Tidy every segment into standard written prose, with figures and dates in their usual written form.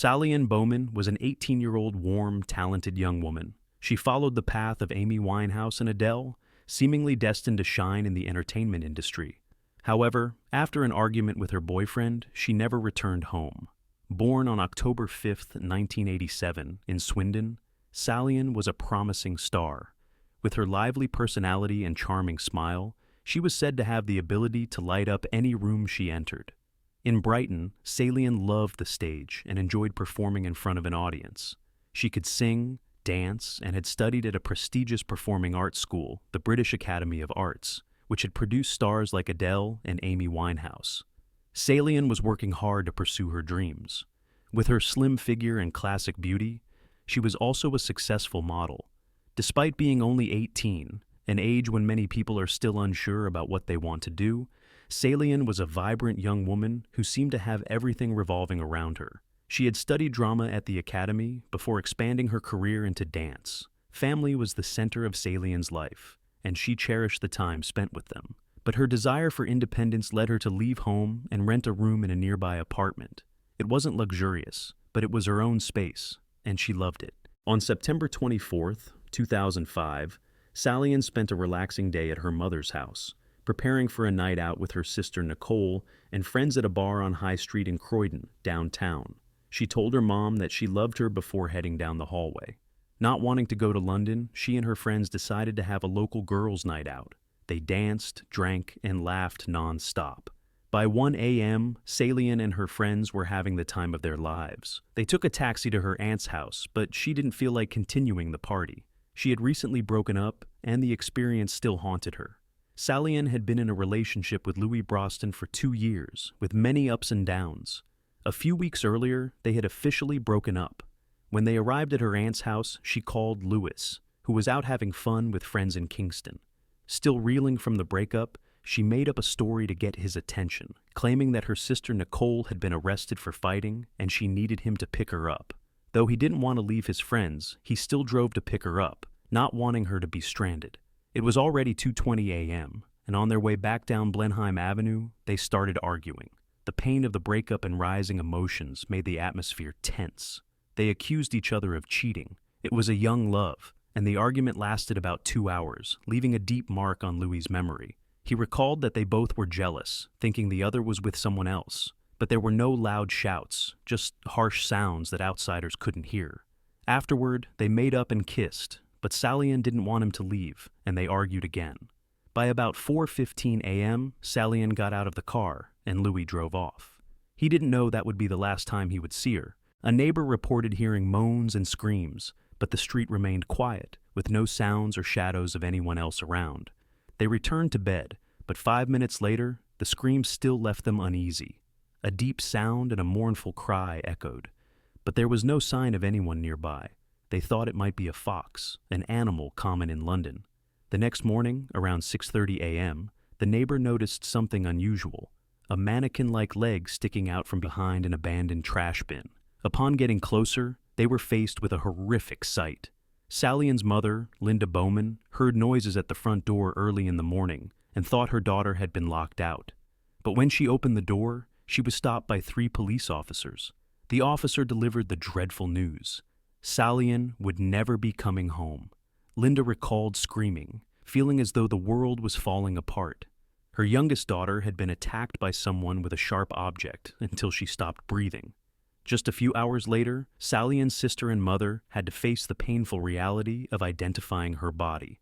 Salian Bowman was an 18-year-old warm, talented young woman. She followed the path of Amy Winehouse and Adele, seemingly destined to shine in the entertainment industry. However, after an argument with her boyfriend, she never returned home. Born on October 5, 1987, in Swindon, Salian was a promising star. With her lively personality and charming smile, she was said to have the ability to light up any room she entered. In Brighton, Salian loved the stage and enjoyed performing in front of an audience. She could sing, dance, and had studied at a prestigious performing arts school, the British Academy of Arts, which had produced stars like Adele and Amy Winehouse. Salian was working hard to pursue her dreams. With her slim figure and classic beauty, she was also a successful model. Despite being only 18, an age when many people are still unsure about what they want to do, Salian was a vibrant young woman who seemed to have everything revolving around her. She had studied drama at the academy before expanding her career into dance. Family was the center of Salian's life, and she cherished the time spent with them. But her desire for independence led her to leave home and rent a room in a nearby apartment. It wasn't luxurious, but it was her own space, and she loved it. On September 24th, 2005, Salian spent a relaxing day at her mother's house, preparing for a night out with her sister Nicole and friends at a bar on High Street in Croydon, downtown. She told her mom that she loved her before heading down the hallway. Not wanting to go to London, she and her friends decided to have a local girls' night out. They danced, drank, and laughed non-stop. By 1 a.m., Salian and her friends were having the time of their lives. They took a taxi to her aunt's house, but she didn't feel like continuing the party. She had recently broken up, and the experience still haunted her. Salian had been in a relationship with Louis Broston for 2 years, with many ups and downs. A few weeks earlier, they had officially broken up. When they arrived at her aunt's house, she called Louis, who was out having fun with friends in Kingston. Still reeling from the breakup, she made up a story to get his attention, claiming that her sister Nicole had been arrested for fighting and she needed him to pick her up. Though he didn't want to leave his friends, he still drove to pick her up, not wanting her to be stranded. It was already 2:20 a.m., and on their way back down Blenheim Avenue, they started arguing. The pain of the breakup and rising emotions made the atmosphere tense. They accused each other of cheating. It was a young love, and the argument lasted about 2 hours, leaving a deep mark on Louis's memory. He recalled that they both were jealous, thinking the other was with someone else, but there were no loud shouts, just harsh sounds that outsiders couldn't hear. Afterward, they made up and kissed, but Salian didn't want him to leave, and they argued again. By about 4:15 a.m., Salian got out of the car, and Louis drove off. He didn't know that would be the last time he would see her. A neighbor reported hearing moans and screams, but the street remained quiet, with no sounds or shadows of anyone else around. They returned to bed, but 5 minutes later, the screams still left them uneasy. A deep sound and a mournful cry echoed, but there was no sign of anyone nearby. They thought it might be a fox, an animal common in London. The next morning, around 6:30 a.m., the neighbor noticed something unusual, a mannequin-like leg sticking out from behind an abandoned trash bin. Upon getting closer, they were faced with a horrific sight. Salian's mother, Linda Bowman, heard noises at the front door early in the morning and thought her daughter had been locked out. But when she opened the door, she was stopped by 3 police officers. The officer delivered the dreadful news. Salian would never be coming home. Linda recalled screaming, feeling as though the world was falling apart. Her youngest daughter had been attacked by someone with a sharp object until she stopped breathing. Just a few hours later, Salian's sister and mother had to face the painful reality of identifying her body.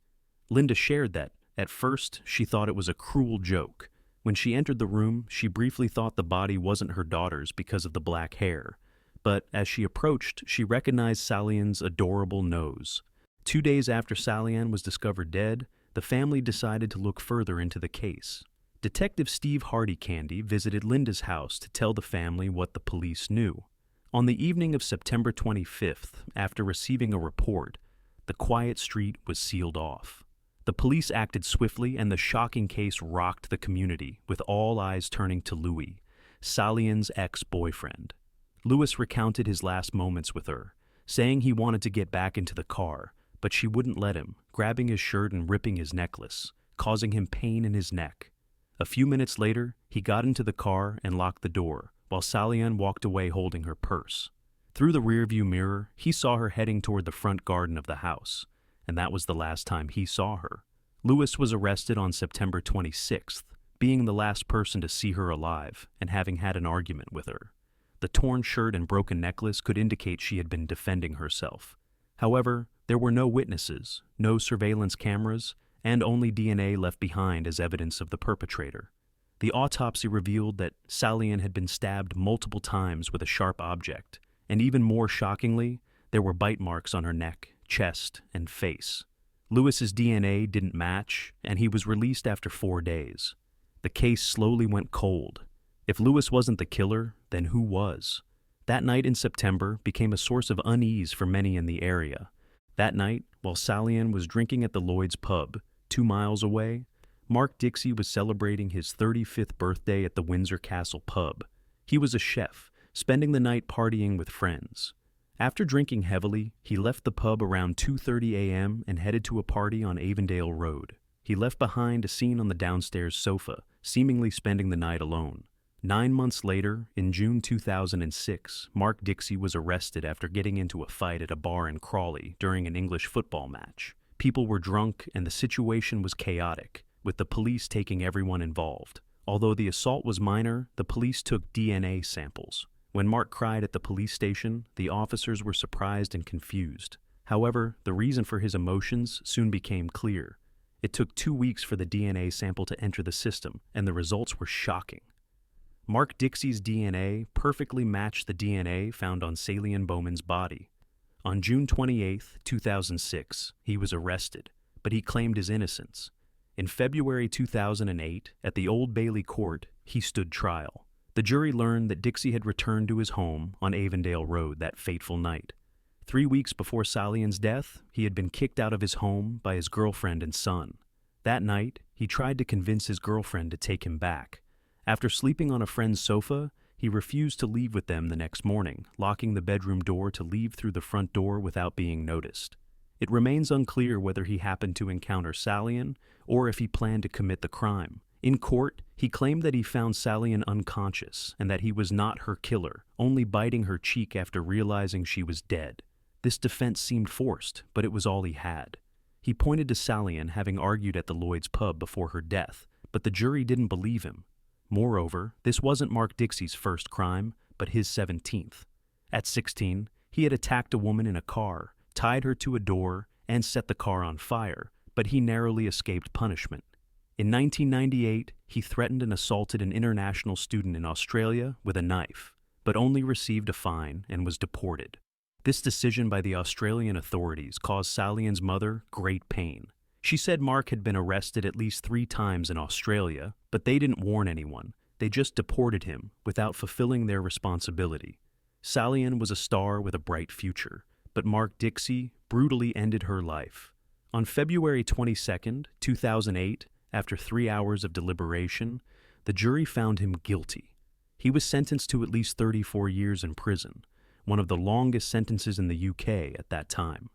Linda shared that, at first, she thought it was a cruel joke. When she entered the room, she briefly thought the body wasn't her daughter's because of the black hair. But as she approached, she recognized Salian's adorable nose. 2 days after Salian was discovered dead, the family decided to look further into the case. Detective Steve Hardy-Candy visited Linda's house to tell the family what the police knew. On the evening of September 25th, after receiving a report, the quiet street was sealed off. The police acted swiftly, and the shocking case rocked the community, with all eyes turning to Louis, Salian's ex-boyfriend. Louis recounted his last moments with her, saying he wanted to get back into the car, but she wouldn't let him, grabbing his shirt and ripping his necklace, causing him pain in his neck. A few minutes later, he got into the car and locked the door, while Salian walked away holding her purse. Through the rearview mirror, he saw her heading toward the front garden of the house, and that was the last time he saw her. Lewis was arrested on September 26th, being the last person to see her alive and having had an argument with her. The torn shirt and broken necklace could indicate she had been defending herself. However, there were no witnesses, no surveillance cameras, and only DNA left behind as evidence of the perpetrator. The autopsy revealed that Salian had been stabbed multiple times with a sharp object, and even more shockingly, there were bite marks on her neck, chest, and face. Lewis's DNA didn't match, and he was released after 4 days. The case slowly went cold. If Lewis wasn't the killer, then who was? That night in September became a source of unease for many in the area. That night, while Salian was drinking at the Lloyd's pub, 2 miles away, Mark Dixie was celebrating his 35th birthday at the Windsor Castle pub. He was a chef, spending the night partying with friends. After drinking heavily, he left the pub around 2:30 a.m. and headed to a party on Avondale Road. He left behind a scene on the downstairs sofa, seemingly spending the night alone. 9 months later, in June 2006, Mark Dixie was arrested after getting into a fight at a bar in Crawley during an English football match. People were drunk and the situation was chaotic, with the police taking everyone involved. Although the assault was minor, the police took DNA samples. When Mark cried at the police station, the officers were surprised and confused. However, the reason for his emotions soon became clear. It took 2 weeks for the DNA sample to enter the system, and the results were shocking. Mark Dixie's DNA perfectly matched the DNA found on Salian Bowman's body. On June 28, 2006, he was arrested, but he claimed his innocence. In February 2008, at the Old Bailey Court, he stood trial. The jury learned that Dixie had returned to his home on Avondale Road that fateful night. 3 weeks before Salian's death, he had been kicked out of his home by his girlfriend and son. That night, he tried to convince his girlfriend to take him back. After sleeping on a friend's sofa, he refused to leave with them the next morning, locking the bedroom door to leave through the front door without being noticed. It remains unclear whether he happened to encounter Salian or if he planned to commit the crime. In court, he claimed that he found Salian unconscious and that he was not her killer, only biting her cheek after realizing she was dead. This defense seemed forced, but it was all he had. He pointed to Salian having argued at the Lloyd's pub before her death, but the jury didn't believe him. Moreover, this wasn't Mark Dixie's first crime, but his 17th. At 16, he had attacked a woman in a car, tied her to a door, and set the car on fire, but he narrowly escaped punishment. In 1998, he threatened and assaulted an international student in Australia with a knife, but only received a fine and was deported. This decision by the Australian authorities caused Salian's mother great pain. She said Mark had been arrested at least 3 times in Australia, but they didn't warn anyone. They just deported him without fulfilling their responsibility. Salian was a star with a bright future, but Mark Dixie brutally ended her life. On February 22, 2008, after 3 hours of deliberation, the jury found him guilty. He was sentenced to at least 34 years in prison, one of the longest sentences in the UK at that time.